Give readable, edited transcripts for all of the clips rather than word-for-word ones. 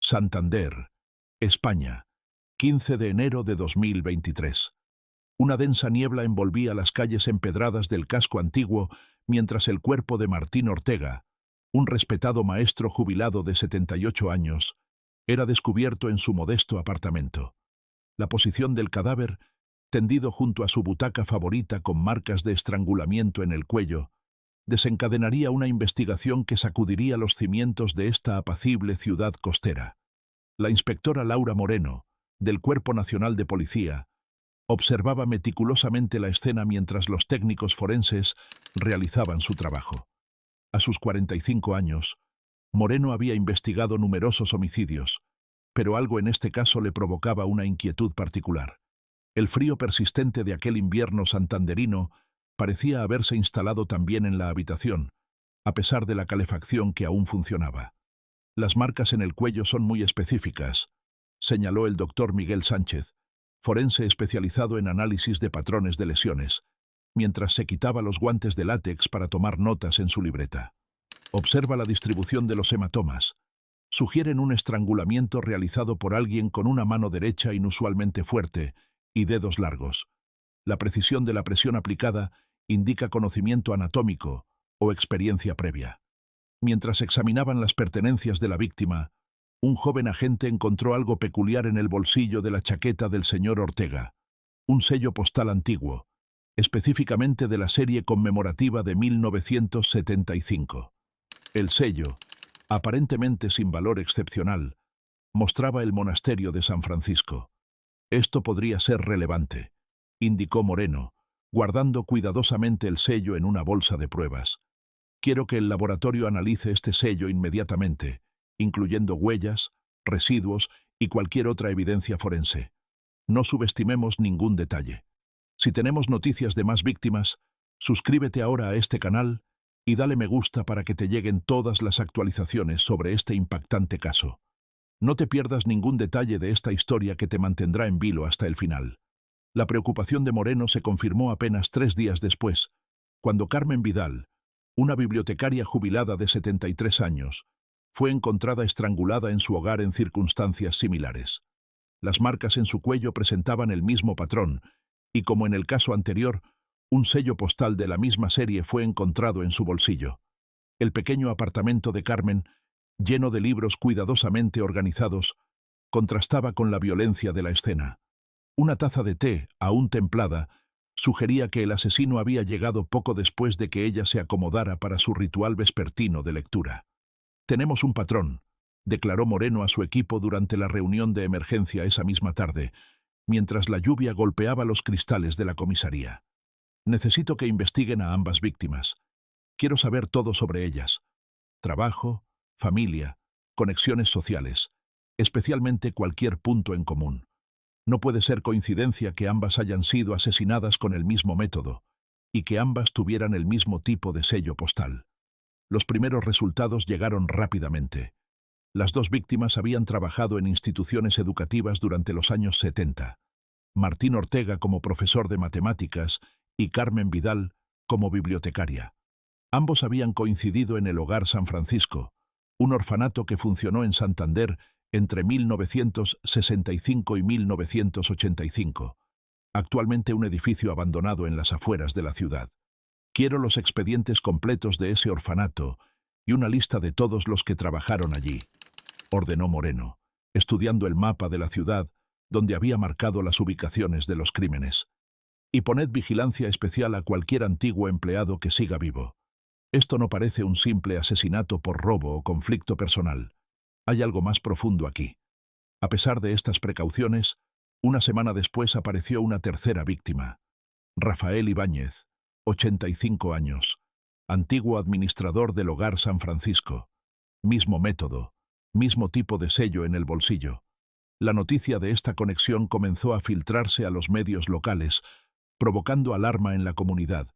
Santander, España, 15 de enero de 2023. Una densa niebla envolvía las calles empedradas del casco antiguo mientras el cuerpo de Martín Ortega, un respetado maestro jubilado de 78 años, era descubierto en su modesto apartamento. La posición del cadáver, tendido junto a su butaca favorita con marcas de estrangulamiento en el cuello, desencadenaría una investigación que sacudiría los cimientos de esta apacible ciudad costera. La inspectora Laura Moreno, del Cuerpo Nacional de Policía, observaba meticulosamente la escena mientras los técnicos forenses realizaban su trabajo. A sus 45 años, Moreno había investigado numerosos homicidios, pero algo en este caso le provocaba una inquietud particular. El frío persistente de aquel invierno santanderino parecía haberse instalado también en la habitación, a pesar de la calefacción que aún funcionaba. Las marcas en el cuello son muy específicas, señaló el doctor Miguel Sánchez, forense especializado en análisis de patrones de lesiones, mientras se quitaba los guantes de látex para tomar notas en su libreta. Observa la distribución de los hematomas. Sugieren un estrangulamiento realizado por alguien con una mano derecha inusualmente fuerte y dedos largos. La precisión de la presión aplicada indica conocimiento anatómico o experiencia previa. Mientras examinaban las pertenencias de la víctima, un joven agente encontró algo peculiar en el bolsillo de la chaqueta del señor Ortega, un sello postal antiguo, específicamente de la serie conmemorativa de 1975. El sello, aparentemente sin valor excepcional, mostraba el monasterio de San Francisco. Esto podría ser relevante, indicó Moreno, guardando cuidadosamente el sello en una bolsa de pruebas. Quiero que el laboratorio analice este sello inmediatamente, incluyendo huellas, residuos y cualquier otra evidencia forense. No subestimemos ningún detalle. Si tenemos noticias de más víctimas, suscríbete ahora a este canal y dale me gusta para que te lleguen todas las actualizaciones sobre este impactante caso. No te pierdas ningún detalle de esta historia que te mantendrá en vilo hasta el final. La preocupación de Moreno se confirmó apenas 3 días después, cuando Carmen Vidal, una bibliotecaria jubilada de 73 años, fue encontrada estrangulada en su hogar en circunstancias similares. Las marcas en su cuello presentaban el mismo patrón, y como en el caso anterior, un sello postal de la misma serie fue encontrado en su bolsillo. El pequeño apartamento de Carmen, lleno de libros cuidadosamente organizados, contrastaba con la violencia de la escena. Una taza de té, aún templada, sugería que el asesino había llegado poco después de que ella se acomodara para su ritual vespertino de lectura. «Tenemos un patrón», declaró Moreno a su equipo durante la reunión de emergencia esa misma tarde, mientras la lluvia golpeaba los cristales de la comisaría. «Necesito que investiguen a ambas víctimas. Quiero saber todo sobre ellas. Trabajo, familia, conexiones sociales, especialmente cualquier punto en común. No puede ser coincidencia que ambas hayan sido asesinadas con el mismo método y que ambas tuvieran el mismo tipo de sello postal». Los primeros resultados llegaron rápidamente. Las dos víctimas habían trabajado en instituciones educativas durante los años 70. Martín Ortega como profesor de matemáticas y Carmen Vidal como bibliotecaria. Ambos habían coincidido en el Hogar San Francisco, un orfanato que funcionó en Santander entre 1965 y 1985, actualmente un edificio abandonado en las afueras de la ciudad. Quiero los expedientes completos de ese orfanato y una lista de todos los que trabajaron allí, ordenó Moreno, estudiando el mapa de la ciudad donde había marcado las ubicaciones de los crímenes. Y poned vigilancia especial a cualquier antiguo empleado que siga vivo. Esto no parece un simple asesinato por robo o conflicto personal. Hay algo más profundo aquí. A pesar de estas precauciones, una semana después apareció una tercera víctima. Rafael Ibáñez, 85 años, antiguo administrador del Hogar San Francisco. Mismo método, mismo tipo de sello en el bolsillo. La noticia de esta conexión comenzó a filtrarse a los medios locales, provocando alarma en la comunidad,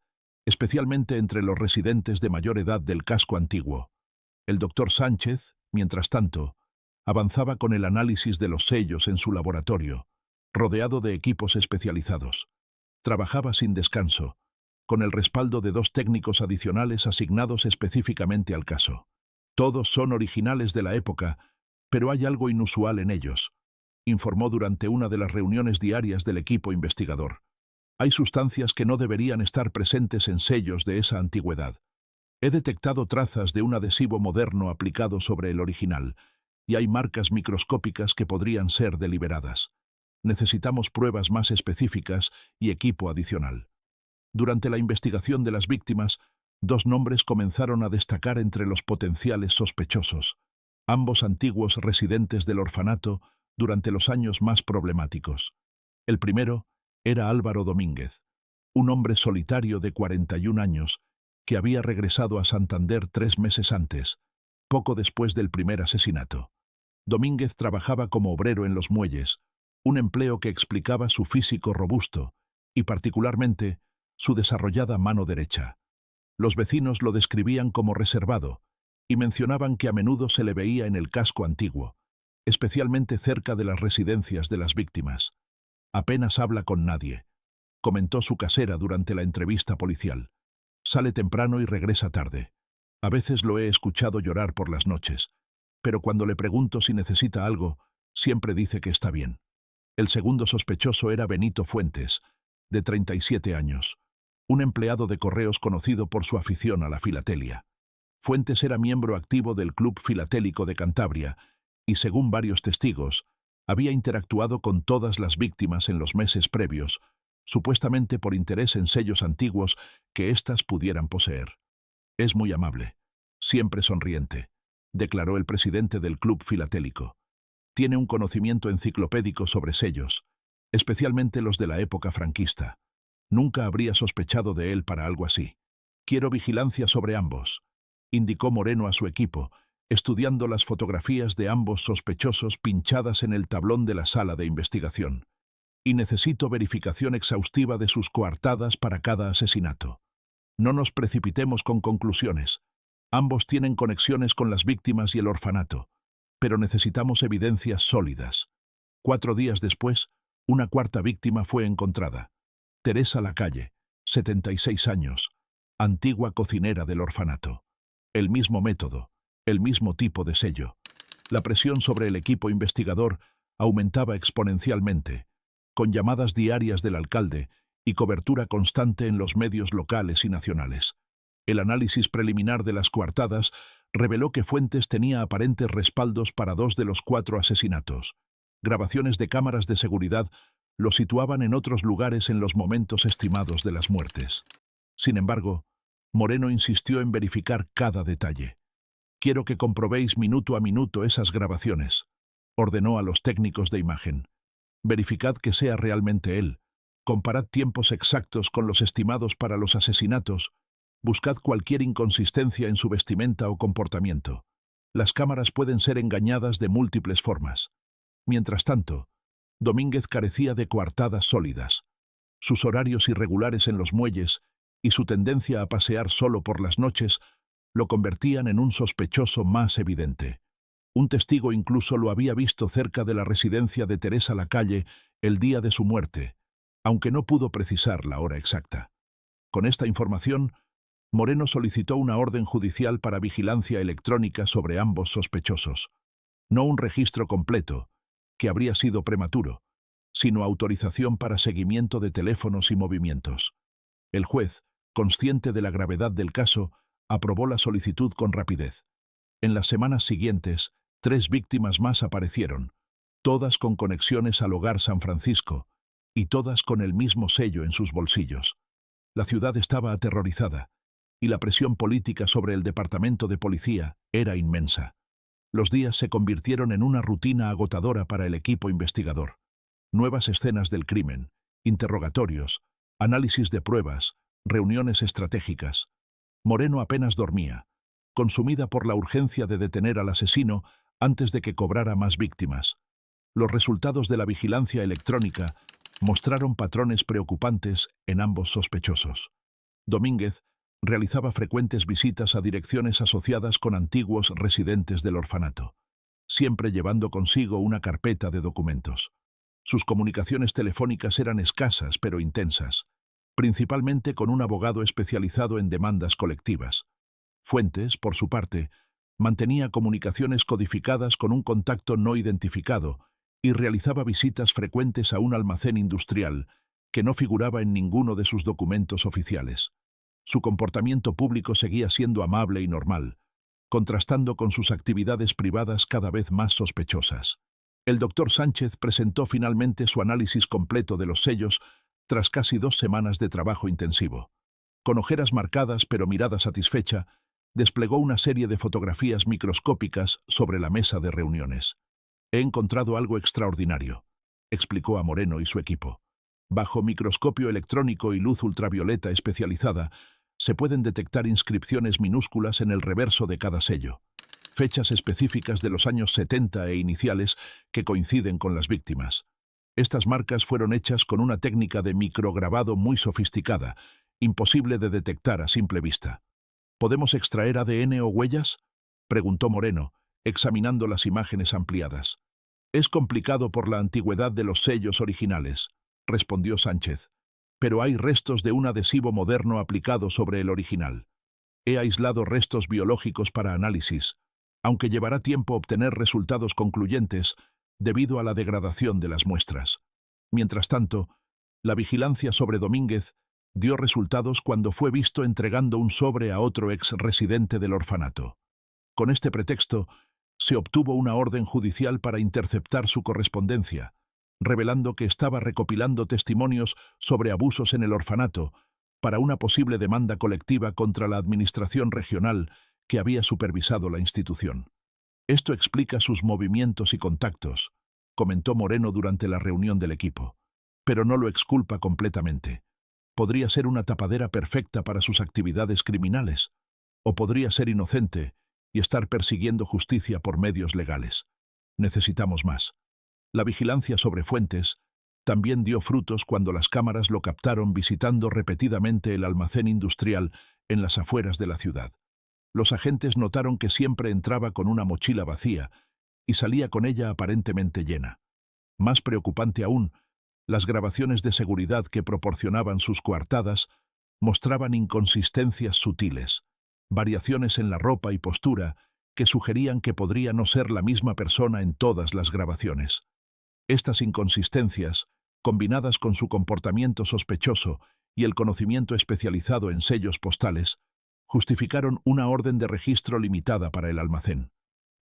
especialmente entre los residentes de mayor edad del casco antiguo. El doctor Sánchez, mientras tanto, avanzaba con el análisis de los sellos en su laboratorio, rodeado de equipos especializados. Trabajaba sin descanso, con el respaldo de 2 técnicos adicionales asignados específicamente al caso. Todos son originales de la época, Pero hay algo inusual en ellos, informó durante una de las reuniones diarias del equipo investigador. Hay sustancias que no deberían estar presentes en sellos de esa antigüedad. He detectado trazas de un adhesivo moderno aplicado sobre el original, y hay marcas microscópicas que podrían ser deliberadas. Necesitamos pruebas más específicas y equipo adicional. Durante la investigación de las víctimas, dos nombres comenzaron a destacar entre los potenciales sospechosos, ambos antiguos residentes del orfanato durante los años más problemáticos. El primero era Álvaro Domínguez, un hombre solitario de 41 años que había regresado a Santander 3 meses antes, poco después del primer asesinato. Domínguez trabajaba como obrero en los muelles, un empleo que explicaba su físico robusto y, particularmente, su desarrollada mano derecha. Los vecinos lo describían como reservado y mencionaban que a menudo se le veía en el casco antiguo, especialmente cerca de las residencias de las víctimas. Apenas habla con nadie, comentó su casera durante la entrevista policial. Sale temprano y regresa tarde. A veces lo he escuchado llorar por las noches, pero cuando le pregunto si necesita algo, siempre dice que está bien. El segundo sospechoso era Benito Fuentes, de 37 años, un empleado de correos conocido por su afición a la filatelia. Fuentes era miembro activo del Club Filatélico de Cantabria y, según varios testigos, había interactuado con todas las víctimas en los meses previos, supuestamente por interés en sellos antiguos que éstas pudieran poseer. Es muy amable, siempre sonriente, declaró el presidente del Club Filatélico. Tiene un conocimiento enciclopédico sobre sellos, especialmente los de la época franquista. Nunca habría sospechado de él para algo así. Quiero vigilancia sobre ambos, indicó Moreno a su equipo, estudiando las fotografías de ambos sospechosos pinchadas en el tablón de la sala de investigación. Y necesito verificación exhaustiva de sus coartadas para cada asesinato. No nos precipitemos con conclusiones. Ambos tienen conexiones con las víctimas y el orfanato, pero necesitamos evidencias sólidas. 4 días después, una cuarta víctima fue encontrada. Teresa Lacalle, 76 años, antigua cocinera del orfanato. El mismo método, el mismo tipo de sello. La presión sobre el equipo investigador aumentaba exponencialmente, con llamadas diarias del alcalde y cobertura constante en los medios locales y nacionales. El análisis preliminar de las coartadas reveló que Fuentes tenía aparentes respaldos para 2 de los 4 asesinatos. Grabaciones de cámaras de seguridad lo situaban en otros lugares en los momentos estimados de las muertes. Sin embargo, Moreno insistió en verificar cada detalle. Quiero que comprobéis minuto a minuto esas grabaciones, ordenó a los técnicos de imagen. Verificad que sea realmente él. Comparad tiempos exactos con los estimados para los asesinatos. Buscad cualquier inconsistencia en su vestimenta o comportamiento. Las cámaras pueden ser engañadas de múltiples formas. Mientras tanto, Domínguez carecía de coartadas sólidas. Sus horarios irregulares en los muelles y su tendencia a pasear solo por las noches lo convertían en un sospechoso más evidente. Un testigo incluso lo había visto cerca de la residencia de Teresa Lacalle el día de su muerte, aunque no pudo precisar la hora exacta. Con esta información, Moreno solicitó una orden judicial para vigilancia electrónica sobre ambos sospechosos. No un registro completo, que habría sido prematuro, sino autorización para seguimiento de teléfonos y movimientos. El juez, consciente de la gravedad del caso, aprobó la solicitud con rapidez. En las semanas siguientes, 3 víctimas más aparecieron, todas con conexiones al Hogar San Francisco, y todas con el mismo sello en sus bolsillos. La ciudad estaba aterrorizada, y la presión política sobre el departamento de policía era inmensa. Los días se convirtieron en una rutina agotadora para el equipo investigador. Nuevas escenas del crimen, interrogatorios, análisis de pruebas, reuniones estratégicas. Moreno apenas dormía, consumida por la urgencia de detener al asesino antes de que cobrara más víctimas. Los resultados de la vigilancia electrónica mostraron patrones preocupantes en ambos sospechosos. Domínguez realizaba frecuentes visitas a direcciones asociadas con antiguos residentes del orfanato, siempre llevando consigo una carpeta de documentos. Sus comunicaciones telefónicas eran escasas pero intensas, principalmente con un abogado especializado en demandas colectivas. Fuentes, por su parte, Mantenía comunicaciones codificadas con un contacto no identificado y realizaba visitas frecuentes a un almacén industrial que no figuraba en ninguno de sus documentos oficiales. Su comportamiento público seguía siendo amable y normal, contrastando con sus actividades privadas cada vez más sospechosas. El doctor Sánchez presentó finalmente su análisis completo de los sellos tras casi 2 semanas de trabajo intensivo. Con ojeras marcadas pero mirada satisfecha, desplegó una serie de fotografías microscópicas sobre la mesa de reuniones. «He encontrado algo extraordinario», explicó a Moreno y su equipo. «Bajo microscopio electrónico y luz ultravioleta especializada, se pueden detectar inscripciones minúsculas en el reverso de cada sello, fechas específicas de los años 70 e iniciales que coinciden con las víctimas. Estas marcas fueron hechas con una técnica de micrograbado muy sofisticada, imposible de detectar a simple vista». «¿Podemos extraer ADN o huellas?», preguntó Moreno, examinando las imágenes ampliadas. «Es complicado por la antigüedad de los sellos originales», respondió Sánchez, «pero hay restos de un adhesivo moderno aplicado sobre el original. He aislado restos biológicos para análisis, aunque llevará tiempo obtener resultados concluyentes debido a la degradación de las muestras. Mientras tanto, la vigilancia sobre Domínguez dio resultados cuando fue visto entregando un sobre a otro ex residente del orfanato. Con este pretexto, se obtuvo una orden judicial para interceptar su correspondencia, revelando que estaba recopilando testimonios sobre abusos en el orfanato para una posible demanda colectiva contra la administración regional que había supervisado la institución. «Esto explica sus movimientos y contactos», comentó Moreno durante la reunión del equipo, «pero no lo exculpa completamente. Podría ser una tapadera perfecta para sus actividades criminales, o podría ser inocente y estar persiguiendo justicia por medios legales. Necesitamos más». La vigilancia sobre Fuentes también dio frutos cuando las cámaras lo captaron visitando repetidamente el almacén industrial en las afueras de la ciudad. Los agentes notaron que siempre entraba con una mochila vacía y salía con ella aparentemente llena. Más preocupante aún, las grabaciones de seguridad que proporcionaban sus coartadas mostraban inconsistencias sutiles, variaciones en la ropa y postura que sugerían que podría no ser la misma persona en todas las grabaciones. Estas inconsistencias, combinadas con su comportamiento sospechoso y el conocimiento especializado en sellos postales, justificaron una orden de registro limitada para el almacén.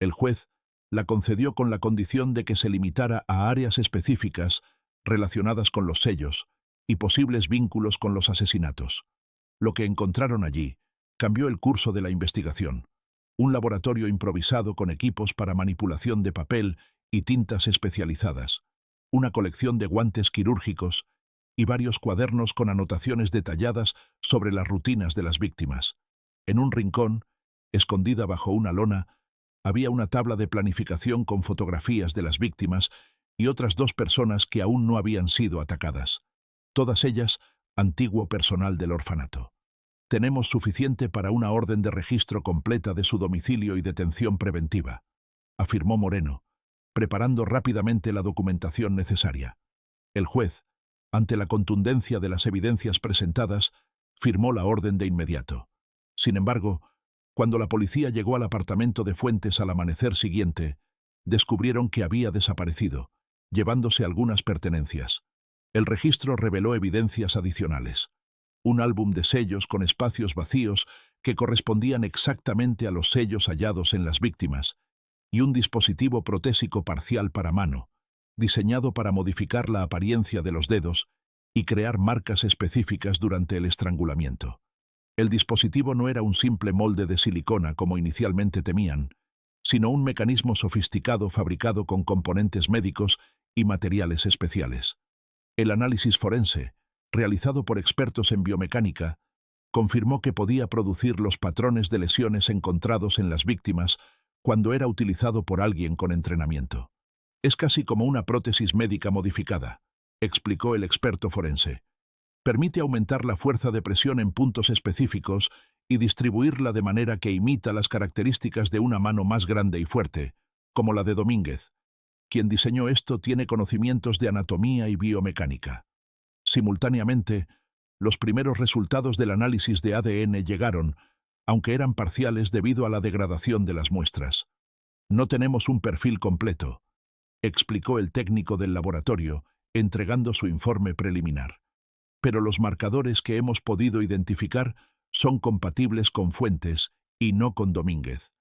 El juez la concedió con la condición de que se limitara a áreas específicas relacionadas con los sellos y posibles vínculos con los asesinatos. Lo que encontraron allí cambió el curso de la investigación. Un laboratorio improvisado con equipos para manipulación de papel y tintas especializadas, una colección de guantes quirúrgicos y varios cuadernos con anotaciones detalladas sobre las rutinas de las víctimas. En un rincón, escondida bajo una lona, había una tabla de planificación con fotografías de las víctimas y otras 2 personas que aún no habían sido atacadas. Todas ellas, antiguo personal del orfanato. «Tenemos suficiente para una orden de registro completa de su domicilio y detención preventiva», afirmó Moreno, preparando rápidamente la documentación necesaria. El juez, ante la contundencia de las evidencias presentadas, firmó la orden de inmediato. Sin embargo, cuando la policía llegó al apartamento de Fuentes al amanecer siguiente, descubrieron que había desaparecido, llevándose algunas pertenencias. El registro reveló evidencias adicionales. Un álbum de sellos con espacios vacíos que correspondían exactamente a los sellos hallados en las víctimas, y un dispositivo protésico parcial para mano, diseñado para modificar la apariencia de los dedos y crear marcas específicas durante el estrangulamiento. El dispositivo no era un simple molde de silicona como inicialmente temían, sino un mecanismo sofisticado fabricado con componentes médicos y materiales especiales. El análisis forense, realizado por expertos en biomecánica, confirmó que podía producir los patrones de lesiones encontrados en las víctimas cuando era utilizado por alguien con entrenamiento. «Es casi como una prótesis médica modificada», explicó el experto forense. «Permite aumentar la fuerza de presión en puntos específicos y distribuirla de manera que imita las características de una mano más grande y fuerte, como la de Domínguez. Quien diseñó esto tiene conocimientos de anatomía y biomecánica». Simultáneamente, los primeros resultados del análisis de ADN llegaron, aunque eran parciales debido a la degradación de las muestras. No tenemos un perfil completo, explicó el técnico del laboratorio, entregando su informe preliminar. Pero los marcadores que hemos podido identificar son compatibles con Fuentes y no con Domínguez.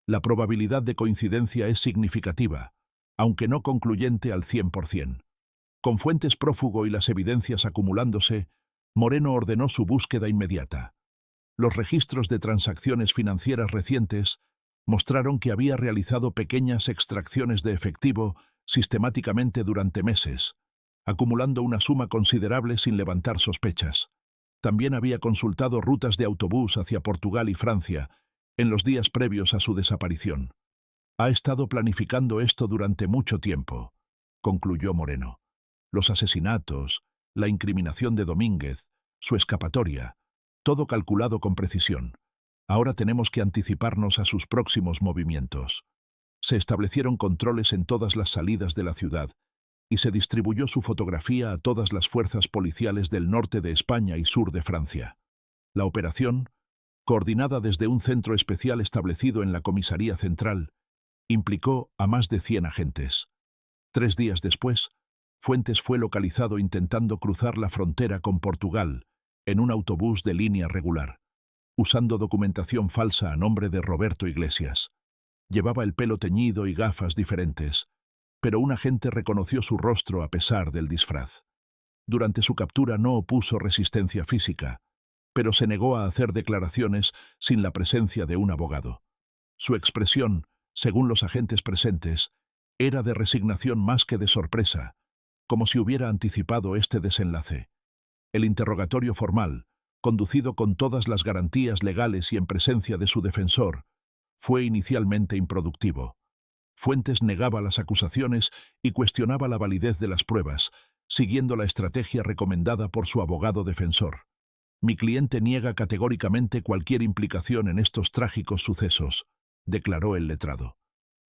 La probabilidad de coincidencia es significativa, aunque no concluyente al 100%. Con Fuentes prófugo y las evidencias acumulándose, Moreno ordenó su búsqueda inmediata. Los registros de transacciones financieras recientes mostraron que había realizado pequeñas extracciones de efectivo sistemáticamente durante meses, acumulando una suma considerable sin levantar sospechas. También había consultado rutas de autobús hacia Portugal y Francia en los días previos a su desaparición. Ha estado planificando esto durante mucho tiempo, concluyó Moreno. Los asesinatos, la incriminación de Domínguez, su escapatoria, todo calculado con precisión. Ahora tenemos que anticiparnos a sus próximos movimientos. Se establecieron controles en todas las salidas de la ciudad y se distribuyó su fotografía a todas las fuerzas policiales del norte de España y sur de Francia. La operación, coordinada desde un centro especial establecido en la comisaría central, implicó a más de 100 agentes. 3 días después, Fuentes fue localizado intentando cruzar la frontera con Portugal en un autobús de línea regular, usando documentación falsa a nombre de Roberto Iglesias. Llevaba el pelo teñido y gafas diferentes, pero un agente reconoció su rostro a pesar del disfraz. Durante su captura no opuso resistencia física, pero se negó a hacer declaraciones sin la presencia de un abogado. Su expresión, según los agentes presentes, era de resignación más que de sorpresa, como si hubiera anticipado este desenlace. El interrogatorio formal, conducido con todas las garantías legales y en presencia de su defensor, fue inicialmente improductivo. Fuentes negaba las acusaciones y cuestionaba la validez de las pruebas, siguiendo la estrategia recomendada por su abogado defensor. Mi cliente niega categóricamente cualquier implicación en estos trágicos sucesos, declaró el letrado.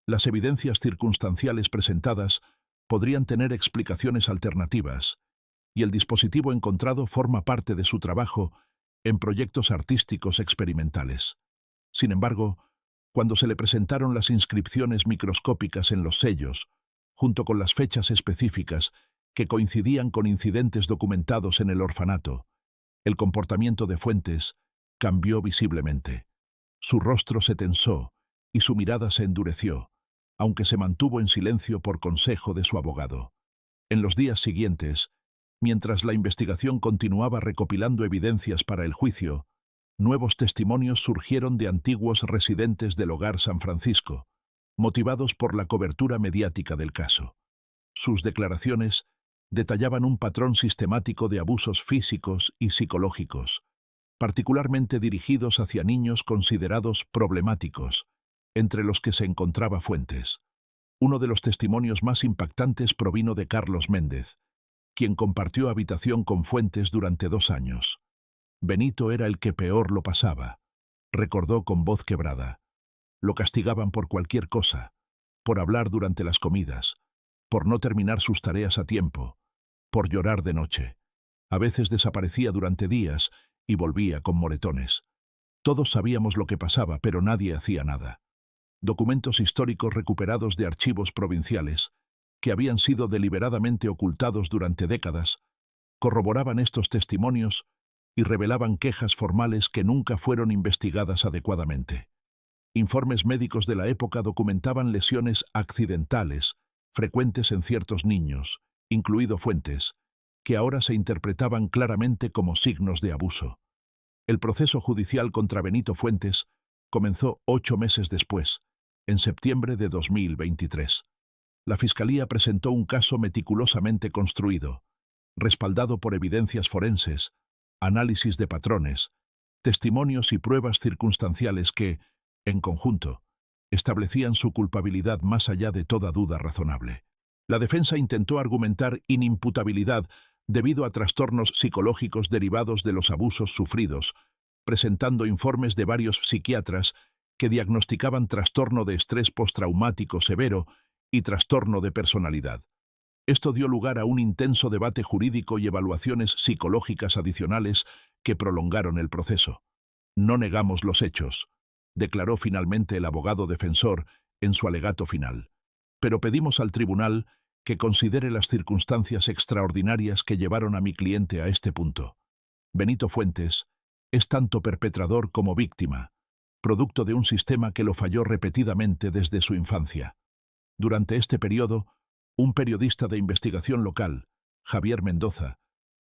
Las evidencias circunstanciales presentadas podrían tener explicaciones alternativas, y el dispositivo encontrado forma parte de su trabajo en proyectos artísticos experimentales. Sin embargo, cuando se le presentaron las inscripciones microscópicas en los sellos, junto con las fechas específicas que coincidían con incidentes documentados en el orfanato, el comportamiento de Fuentes cambió visiblemente. Su rostro se tensó y su mirada se endureció, aunque se mantuvo en silencio por consejo de su abogado. En los días siguientes, mientras la investigación continuaba recopilando evidencias para el juicio, nuevos testimonios surgieron de antiguos residentes del Hogar San Francisco, motivados por la cobertura mediática del caso. Sus declaraciones detallaban un patrón sistemático de abusos físicos y psicológicos, particularmente dirigidos hacia niños considerados problemáticos, entre los que se encontraba Fuentes. Uno de los testimonios más impactantes provino de Carlos Méndez, quien compartió habitación con Fuentes durante 2 años. Benito era el que peor lo pasaba, recordó con voz quebrada. Lo castigaban por cualquier cosa, por hablar durante las comidas, por no terminar sus tareas a tiempo, por llorar de noche. A veces desaparecía durante días y volvía con moretones. Todos sabíamos lo que pasaba, pero nadie hacía nada. Documentos históricos recuperados de archivos provinciales, que habían sido deliberadamente ocultados durante décadas, corroboraban estos testimonios y revelaban quejas formales que nunca fueron investigadas adecuadamente. Informes médicos de la época documentaban lesiones accidentales, frecuentes en ciertos niños, incluido Fuentes, que ahora se interpretaban claramente como signos de abuso. El proceso judicial contra Benito Fuentes comenzó 8 meses después, en septiembre de 2023. La Fiscalía presentó un caso meticulosamente construido, respaldado por evidencias forenses, análisis de patrones, testimonios y pruebas circunstanciales que, en conjunto, establecían su culpabilidad más allá de toda duda razonable. La defensa intentó argumentar inimputabilidad debido a trastornos psicológicos derivados de los abusos sufridos, presentando informes de varios psiquiatras que diagnosticaban trastorno de estrés postraumático severo y trastorno de personalidad. Esto dio lugar a un intenso debate jurídico y evaluaciones psicológicas adicionales que prolongaron el proceso. No negamos los hechos, declaró finalmente el abogado defensor en su alegato final. Pero pedimos al tribunal que considere las circunstancias extraordinarias que llevaron a mi cliente a este punto. Benito Fuentes es tanto perpetrador como víctima, producto de un sistema que lo falló repetidamente desde su infancia. Durante este periodo, un periodista de investigación local, Javier Mendoza,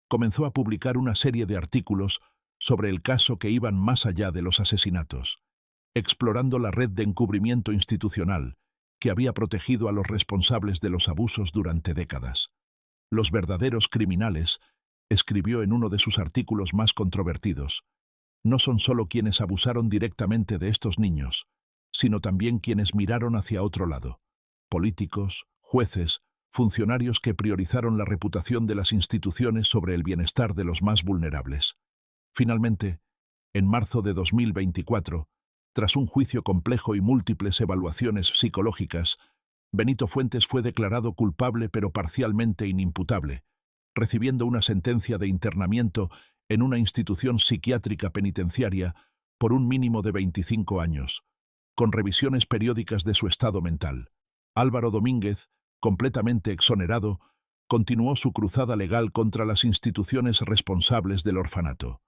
comenzó a publicar una serie de artículos sobre el caso que iban más allá de los asesinatos, explorando la red de encubrimiento institucional que había protegido a los responsables de los abusos durante décadas. Los verdaderos criminales, escribió en uno de sus artículos más controvertidos, no son solo quienes abusaron directamente de estos niños, sino también quienes miraron hacia otro lado. Políticos, jueces, funcionarios que priorizaron la reputación de las instituciones sobre el bienestar de los más vulnerables. Finalmente, en marzo de 2024, tras un juicio complejo y múltiples evaluaciones psicológicas, Benito Fuentes fue declarado culpable pero parcialmente inimputable, recibiendo una sentencia de internamiento en una institución psiquiátrica penitenciaria por un mínimo de 25 años, con revisiones periódicas de su estado mental. Álvaro Domínguez, completamente exonerado, continuó su cruzada legal contra las instituciones responsables del orfanato.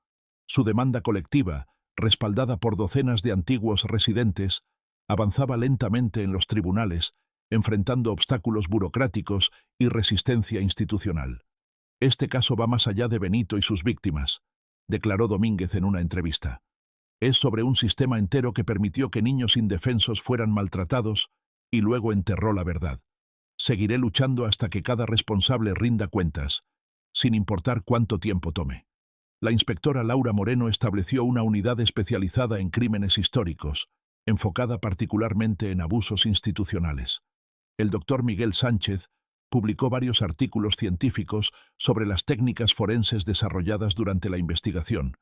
Su demanda colectiva, respaldada por docenas de antiguos residentes, avanzaba lentamente en los tribunales, enfrentando obstáculos burocráticos y resistencia institucional. Este caso va más allá de Benito y sus víctimas, declaró Domínguez en una entrevista. Es sobre un sistema entero que permitió que niños indefensos fueran maltratados y luego enterró la verdad. Seguiré luchando hasta que cada responsable rinda cuentas, sin importar cuánto tiempo tome. La inspectora Laura Moreno estableció una unidad especializada en crímenes históricos, enfocada particularmente en abusos institucionales. El doctor Miguel Sánchez publicó varios artículos científicos sobre las técnicas forenses desarrolladas durante la investigación,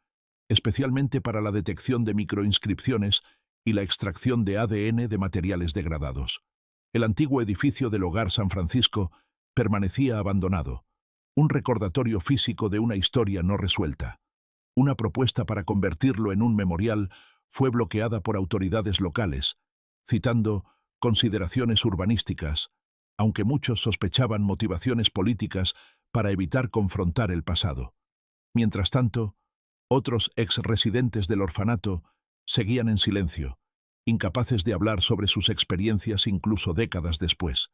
especialmente para la detección de microinscripciones y la extracción de ADN de materiales degradados. El antiguo edificio del Hogar San Francisco permanecía abandonado, un recordatorio físico de una historia no resuelta. Una propuesta para convertirlo en un memorial fue bloqueada por autoridades locales, citando consideraciones urbanísticas, aunque muchos sospechaban motivaciones políticas para evitar confrontar el pasado. Mientras tanto, otros ex-residentes del orfanato seguían en silencio, incapaces de hablar sobre sus experiencias incluso décadas después.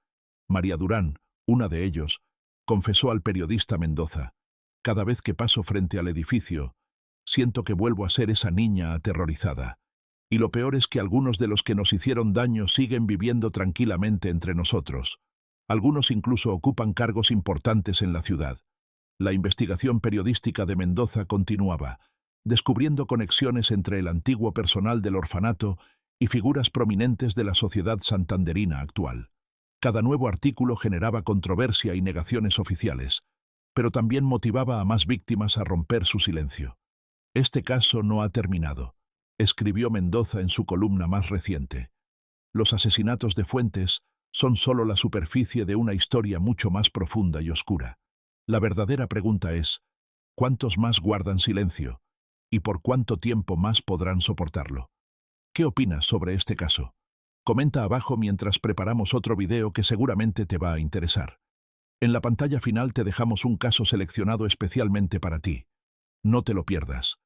María Durán, una de ellos, confesó al periodista Mendoza: «Cada vez que paso frente al edificio, siento que vuelvo a ser esa niña aterrorizada. Y lo peor es que algunos de los que nos hicieron daño siguen viviendo tranquilamente entre nosotros. Algunos incluso ocupan cargos importantes en la ciudad». La investigación periodística de Mendoza continuaba, descubriendo conexiones entre el antiguo personal del orfanato y figuras prominentes de la sociedad santanderina actual. Cada nuevo artículo generaba controversia y negaciones oficiales, pero también motivaba a más víctimas a romper su silencio. «Este caso no ha terminado», escribió Mendoza en su columna más reciente. «Los asesinatos de Fuentes son solo la superficie de una historia mucho más profunda y oscura. La verdadera pregunta es, ¿cuántos más guardan silencio? ¿Y por cuánto tiempo más podrán soportarlo? ¿Qué opinas sobre este caso? Comenta abajo mientras preparamos otro video que seguramente te va a interesar. En la pantalla final te dejamos un caso seleccionado especialmente para ti. No te lo pierdas.